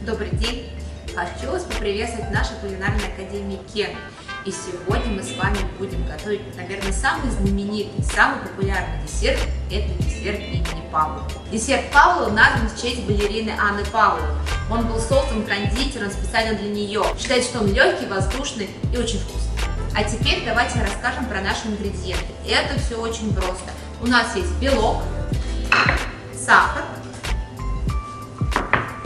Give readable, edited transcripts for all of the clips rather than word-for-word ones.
Добрый день! Хочу вас поприветствовать в нашей кулинарной академии Кен. И сегодня мы с вами будем готовить, наверное, самый знаменитый, самый популярный десерт. Это десерт имени Павлова. Десерт Павлова назван в честь балерины Анны Павловой. Он был создан кондитером специально для нее. Считается, что он легкий, воздушный и очень вкусный. А теперь давайте расскажем про наши ингредиенты. Это все очень просто. У нас есть белок, сахар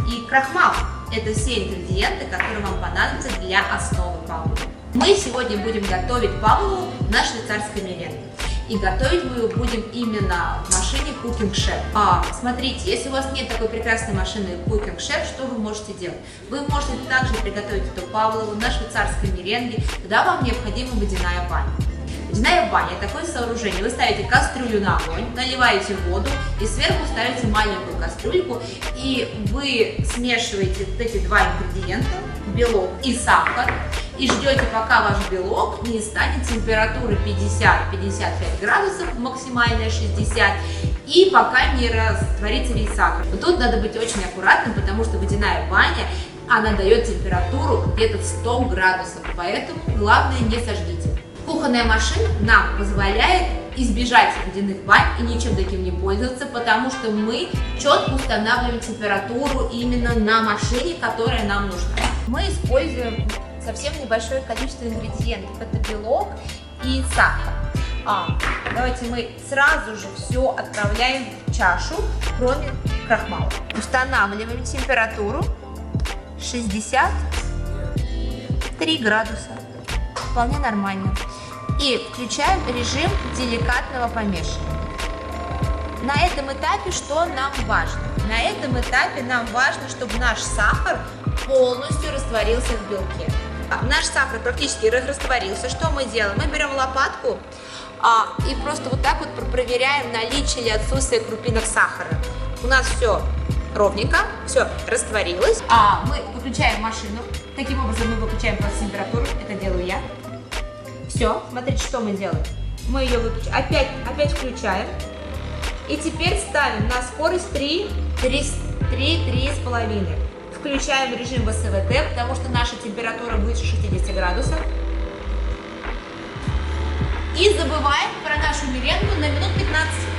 и крахмал. Это все ингредиенты, которые вам понадобятся для основы павлова. Мы сегодня будем готовить павлову на швейцарской меренге. И готовить мы ее будем именно в машине Cooking Chef. Смотрите, если у вас нет такой прекрасной машины Cooking Chef, что вы можете делать? Вы можете также приготовить эту павлову на швейцарской меренге, когда вам необходима водяная баня. Водяная баня – такое сооружение. Вы ставите кастрюлю на огонь, наливаете воду и сверху ставите маленькую кастрюльку, и вы смешиваете вот эти два ингредиента, белок и сахар, и ждете, пока ваш белок не станет температуры 50-55 градусов, максимальная 60, и пока не растворится весь сахар. Но тут надо быть очень аккуратным, потому что водяная баня, она дает температуру где-то 100 градусов, поэтому главное не сожгите. Кухонная машина нам позволяет избежать водяных бань и ничем таким не пользоваться, потому что мы четко устанавливаем температуру именно на машине, которая нам нужна. Мы используем совсем небольшое количество ингредиентов. Это белок и сахар. Давайте мы сразу же все отправляем в чашу, кроме крахмала. Устанавливаем температуру 63 градуса. Вполне нормально. И включаем режим деликатного помешивания. На этом этапе что нам важно? На этом этапе нам важно, чтобы наш сахар полностью растворился в белке. Наш сахар практически растворился. Что мы делаем? Мы берем лопатку и просто вот так вот проверяем наличие или отсутствие крупинок сахара. У нас все ровненько, все растворилось. Мы выключаем машину. Таким образом мы выключаем просто температуру. Это делаю я. Все, смотрите, что мы делаем. Мы ее выключаем, опять включаем. И теперь ставим на скорость 3,5. Включаем режим ВСВТ, потому что наша температура выше 60 градусов. И забываем про нашу меренгу на минут 15.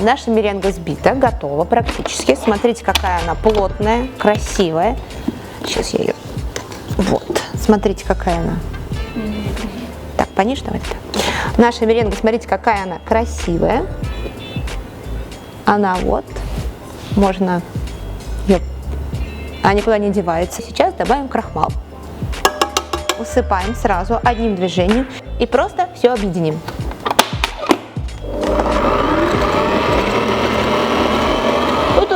Наша меренга сбита, готова практически. Смотрите, какая она плотная, красивая. Сейчас я ее... Вот, смотрите, какая она. Так, пониже давайте. Наша меренга, смотрите, какая она красивая. Она вот, можно ее... Она никуда не девается. Сейчас добавим крахмал. Усыпаем сразу одним движением и просто все объединим.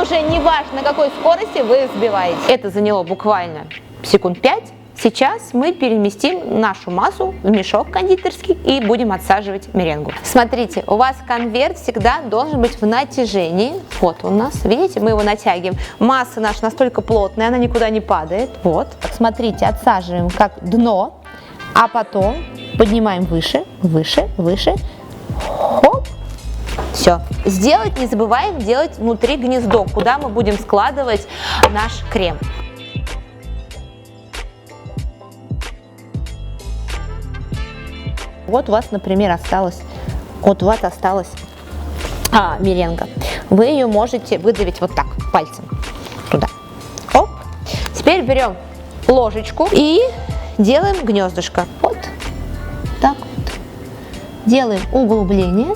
Уже не важно, на какой скорости вы взбиваете. Это заняло буквально секунд 5. Сейчас мы переместим нашу массу в мешок кондитерский и будем отсаживать меренгу. Смотрите, у вас конверт всегда должен быть в натяжении. Вот у нас, видите, мы его натягиваем. Масса наша настолько плотная, она никуда не падает. Вот, смотрите, отсаживаем как дно, а потом поднимаем выше, выше, выше. Хоп. Все. Сделать не забываем делать внутри гнездо, куда мы будем складывать наш крем. Вот у вас, например, осталась меренга. Вы ее можете выдавить вот так, пальцем туда. Оп. Теперь берем ложечку и делаем гнездышко. Вот так вот. Делаем углубление.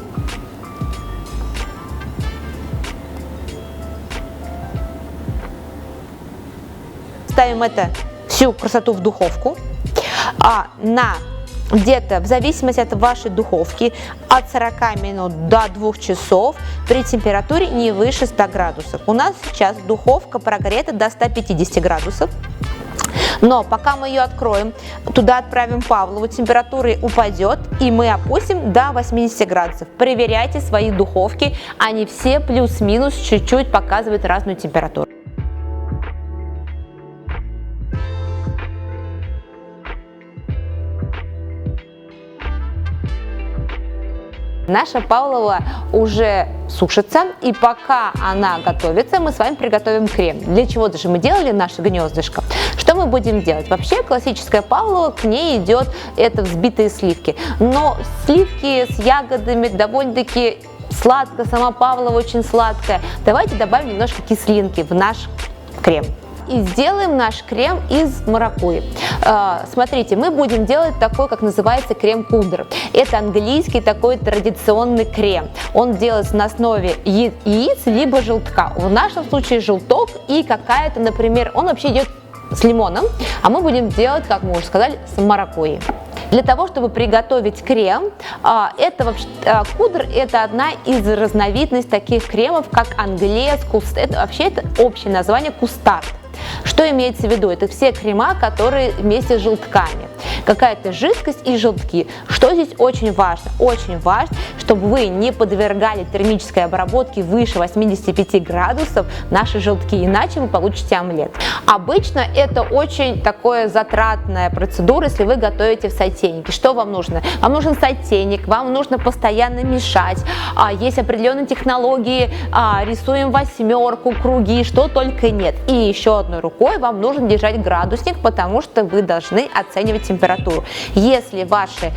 Ставим всю красоту в духовку, на где-то, в зависимости от вашей духовки, от 40 минут до 2 часов при температуре не выше 100 градусов. У нас сейчас духовка прогрета до 150 градусов. Но пока мы ее откроем, туда отправим павлову, температура упадет, и мы опустим до 80 градусов. Проверяйте свои духовки, они все плюс-минус чуть-чуть показывают разную температуру. Наша павлова уже сушится, и пока она готовится, мы с вами приготовим крем. Для чего же мы делали наше гнездышко? Что мы будем делать? Вообще классическая павлова, к ней идет это взбитые сливки. Но сливки с ягодами довольно-таки сладко, сама павлова очень сладкая. Давайте добавим немножко кислинки в наш крем. И сделаем наш крем из маракуйи. Смотрите, мы будем делать такой, как называется, крем-пудр. Это английский такой традиционный крем. Он делается на основе яиц либо желтка. В нашем случае желток и какая-то, например, он вообще идет с лимоном, а мы будем делать, как мы уже сказали, с маракуйей. Для того, чтобы приготовить крем, пудр – это одна из разновидностей таких кремов, как англес, это общее название кустард. Что имеется в виду? Это все крема, которые вместе с желтками. Какая-то жидкость и желтки. Что здесь очень важно? Очень важно, чтобы вы не подвергали термической обработке выше 85 градусов наши желтки, иначе вы получите омлет. Обычно это очень такая затратная процедура, если вы готовите в сотейнике. Что вам нужно? Вам нужен сотейник, вам нужно постоянно мешать. Есть определенные технологии, рисуем восьмерку, круги, что только нет. И еще одной рукой вам нужно держать градусник, потому что вы должны оценивать температуру. Если ваши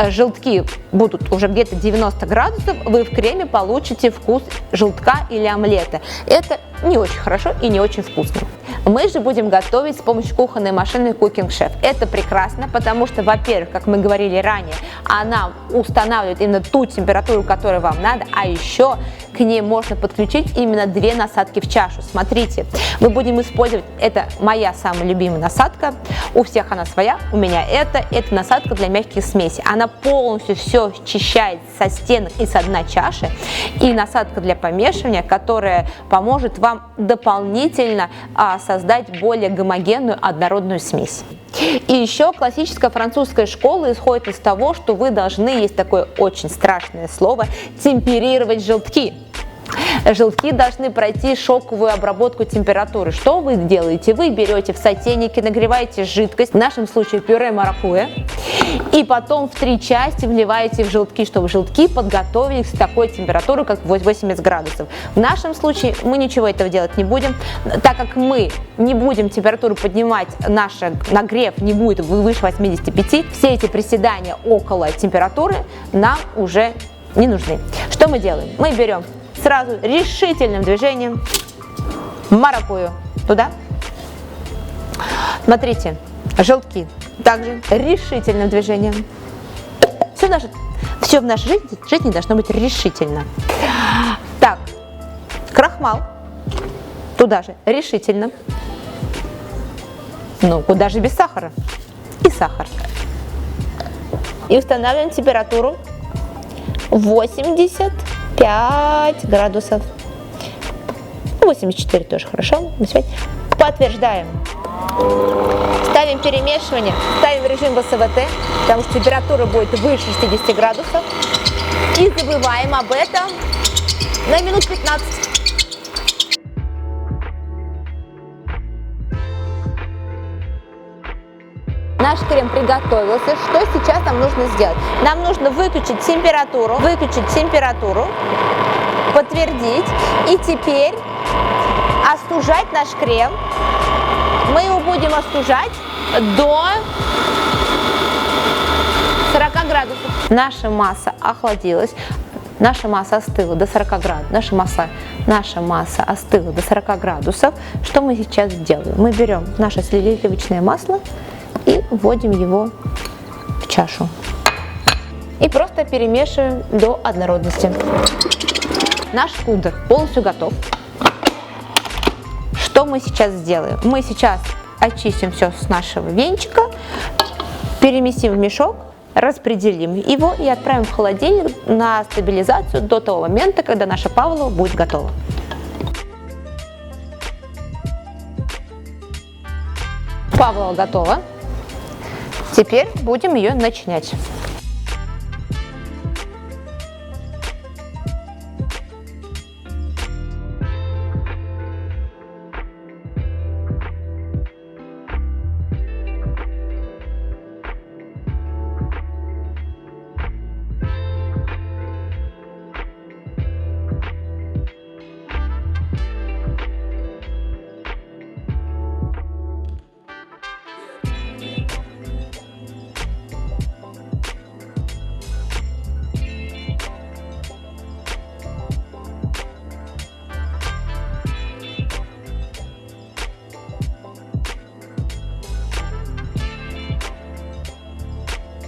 желтки будут уже где-то 90 градусов, вы в креме получите вкус желтка или омлета. Это не очень хорошо и не очень вкусно. Мы же будем готовить с помощью кухонной машины Cooking Chef. Это прекрасно, потому что, во-первых, как мы говорили ранее, она устанавливает именно ту температуру, которую вам надо, а еще к ней можно подключить именно 2 насадки в чашу. Смотрите, мы будем использовать, это моя самая любимая насадка, у всех она своя, у меня это насадка для мягких смесей. Она полностью все счищает со стенок и со дна чаши, и насадка для помешивания, которая поможет вам дополнительно создать более гомогенную однородную смесь. И еще классическая французская школа исходит из того, что вы должны, есть такое очень страшное слово, темперировать желтки. Желтки должны пройти шоковую обработку температуры. Что вы делаете? Вы берете в сотейнике, нагреваете жидкость, в нашем случае пюре маракуйя, и потом в 3 части вливаете в желтки, чтобы желтки подготовились к такой температуре, как 80 градусов. В нашем случае мы ничего этого делать не будем, так как мы не будем температуру поднимать, наш нагрев не будет выше 85, все эти приседания около температуры нам уже не нужны. Что мы делаем? Мы берем сразу решительным движением маракуйю туда. Смотрите, желтки также решительным движением. Все в нашей жизни должно быть решительно. Так, крахмал туда же решительно. Ну, куда же без сахара? И сахар. И устанавливаем температуру 85 градусов. 84 тоже хорошо. Подтверждаем. Ставим перемешивание, ставим режим ВСВТ, потому что температура будет выше 60 градусов. И забываем об этом на минут 15. Наш крем приготовился. Что сейчас нам нужно сделать? Нам нужно выключить температуру, подтвердить. И теперь остужать наш крем. Мы его будем остужать до 40 градусов. Наша масса охладилась. Наша масса остыла до 40 градусов. Наша масса остыла до 40 градусов. Что мы сейчас делаем? Мы берем наше сливочное масло и вводим его в чашу. И просто перемешиваем до однородности. Наш пудр полностью готов. Что мы сейчас сделаем? Мы сейчас очистим все с нашего венчика, переместим в мешок, распределим его и отправим в холодильник на стабилизацию до того момента, когда наша павлова будет готова. Павлова готова. Теперь будем ее начинять.